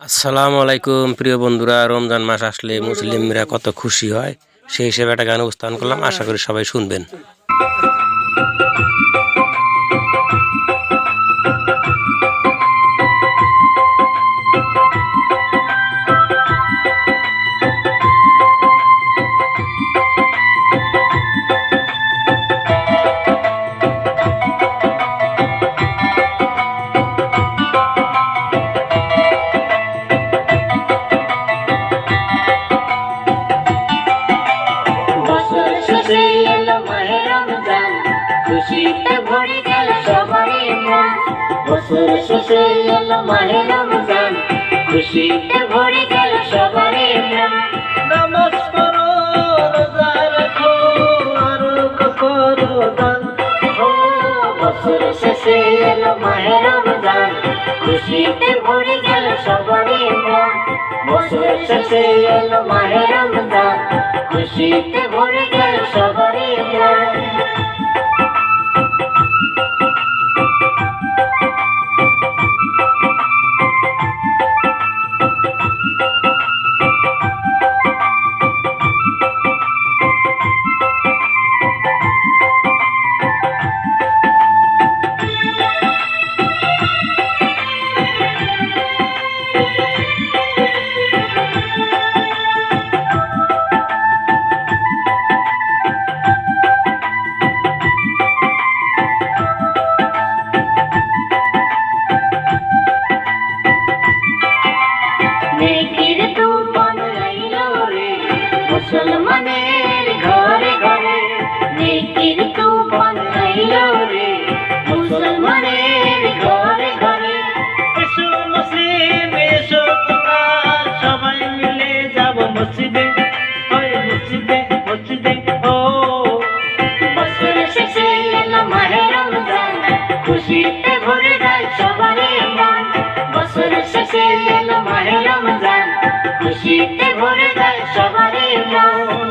আসসালামু আলাইকুম প্রিয় বন্ধুরা, রমজান মাস আসলে মুসলিমরা কত খুশি হয় সেই হিসেবে একটা গান উপস্থাপন করলাম। আশা করি সবাই শুনবেন। খুশিতে ভরে গেল সবারই মন। বছর শেষে এলো মাহে রমজান, খুশিতে ভরে গেল সবারই মন। নামাজ পড়ো, রোজা রাখো, আরো করো দান। ও বছর শেষে এলো মাহে রমজান, খুশিতে ভরে গেল সবারই মন। বছর শেষে এলো মাহে রমজান, খুশিতে ভরে গেল সবারই মন। মুসলমানের ঘরে ঘরে নেকির তুফান আইলো রে, মুসলমানের ঘরে ঘরে। এসো মুসলিম এসো তোমরা, সবাই মিলে যাব মসজিদে, ওই মসজিদে মসজিদে। ও বছর শেষে এলো মাহে রমজান, খুশিতে ভরে যায় সবারই মন। বছর শেষে এলো মাহে রমজান, খুশিতে ভরে যায় সবারই মন।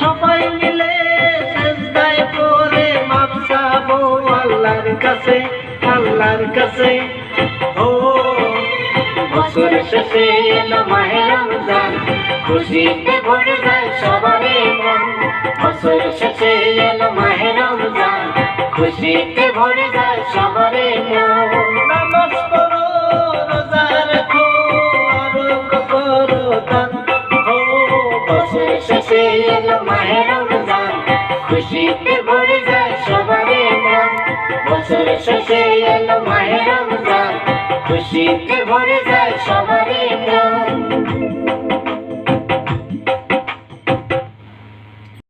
সবাই মিলে সেজদায় পড়ে মাপ চাবো আল্লাহর কাছে, আল্লাহর কাছে। ও বছর শেষে এলো মাহে রমজান, খুশিতে ভরে যায় সবারই মন। বছর শেষে এলো মাহে রমজান, খুশিতে ভরে যায় সবারই মন। নামাজ পড়ো, রোজা রাখো, আরো করো দান। ও বছর শেষে এলো মাহে রমজান, খুশিতে ভরে যায় সবারই মন। বছর শেষে এলো মাহে রমজান, খুশিতে ভরে যায় সবারই